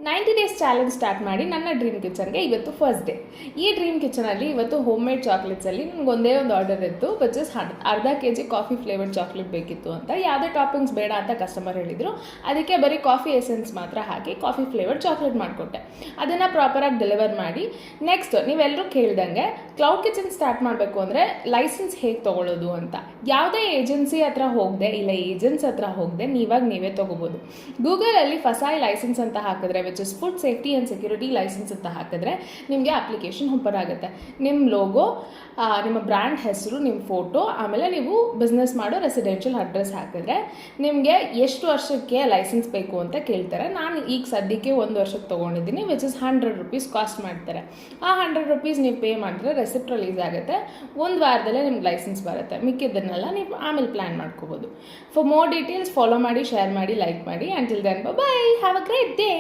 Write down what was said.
90 days challenge start ಮಾಡಿ ನನ್ನ dream ಕಿಚನ್ಗೆ ಇವತ್ತು ಫಸ್ಟ್ ಡೇ. ಈ ಡ್ರೀಮ್ ಕಿಚನಲ್ಲಿ ಇವತ್ತು ಹೋಮ್ ಮೇಡ್ ಚಾಕ್ಲೇಟ್ಸಲ್ಲಿ ನನಗೆ ಒಂದೇ ಒಂದು ಆರ್ಡರ್ ಇತ್ತು, ವಿಚ್ ಇಸ್ ಅರ್ಧ kg ಕಾಫಿ ಫ್ಲೇವರ್ಡ್ ಚಾಕ್ಲೇಟ್ ಬೇಕಿತ್ತು ಅಂತ. ಯಾವುದೇ ಟಾಪಿಂಗ್ಸ್ ಬೇಡ ಅಂತ ಕಸ್ಟಮರ್ ಹೇಳಿದರು. ಅದಕ್ಕೆ ಬರೀ ಕಾಫಿ ಎಸೆನ್ಸ್ ಮಾತ್ರ ಹಾಕಿ ಕಾಫಿ ಫ್ಲೇವರ್ಡ್ ಚಾಕ್ಲೇಟ್ ಮಾಡಿಕೊಟ್ಟೆ. ಅದನ್ನು ಪ್ರಾಪರಾಗಿ ಡೆಲಿವರ್ ಮಾಡಿ ನೆಕ್ಸ್ಟ್ ನೀವೆಲ್ಲರೂ ಕೇಳ್ದಂಗೆ ಕ್ಲೌಡ್ ಕಿಚನ್ ಸ್ಟಾರ್ಟ್ ಮಾಡಬೇಕು ಅಂದರೆ ಲೈಸೆನ್ಸ್ ಹೇಗೆ ತೊಗೊಳ್ಳೋದು ಅಂತ. ಯಾವುದೇ ಏಜೆನ್ಸಿ ಹತ್ರ ಹೋಗದೆ ಇಲ್ಲ ಏಜೆನ್ಸ್ ಹತ್ರ ಹೋಗದೆ ನೀವೇ ತೊಗೋಬೋದು. ಗೂಗಲಲ್ಲಿ ಫಸಾಯಿ ಲೈಸೆನ್ಸ್ ಅಂತ ಹಾಕಿದ್ರೆ which is food safety and security license ಅಂತ ಹಾಕಿದ್ರೆ ನಿಮಗೆ ಅಪ್ಲಿಕೇಶನ್ ಓಪನ್ ಆಗುತ್ತೆ. ನಿಮ್ಮ ಲೋಗೋ, ನಿಮ್ಮ ಬ್ರ್ಯಾಂಡ್ ಹೆಸರು, ನಿಮ್ಮ ಫೋಟೋ, ಆಮೇಲೆ ನೀವು ಬಿಸ್ನೆಸ್ ಮಾಡೋ ರೆಸಿಡೆನ್ಷಿಯಲ್ ಅಡ್ರೆಸ್ ಹಾಕಿದ್ರೆ ನಿಮಗೆ ಎಷ್ಟು ವರ್ಷಕ್ಕೆ ಲೈಸೆನ್ಸ್ ಬೇಕು ಅಂತ ಕೇಳ್ತಾರೆ. ನಾನು ಈಗ ಸದ್ಯಕ್ಕೆ 1 ವರ್ಷಕ್ಕೆ ತೊಗೊಂಡಿದ್ದೀನಿ, ವಿಚ್ ಇಸ್ 100 ರೂಪೀಸ್ ಕಾಸ್ಟ್ ಮಾಡ್ತಾರೆ. ಆ 100 ರೂಪೀಸ್ ನೀವು ಪೇ ಮಾಡಿದ್ರೆ ರೆಸಿಪ್ಟ್ ರಿಲೀಸ್ ಆಗುತ್ತೆ. 1 ವಾರದಲ್ಲೇ ನಿಮ್ಗೆ ಲೈಸೆನ್ಸ್ ಬರುತ್ತೆ. ಮಿಕ್ಕಿದ್ದನ್ನೆಲ್ಲ ನೀವು ಆಮೇಲೆ ಪ್ಲ್ಯಾನ್ ಮಾಡ್ಕೋಬೋದು. ಫಾರ್ ಮೋರ್ ಡೀಟೇಲ್ಸ್ ಫಾಲೋ ಮಾಡಿ, ಶೇರ್ ಮಾಡಿ, ಲೈಕ್ ಮಾಡಿ. Until then bye, have a great day.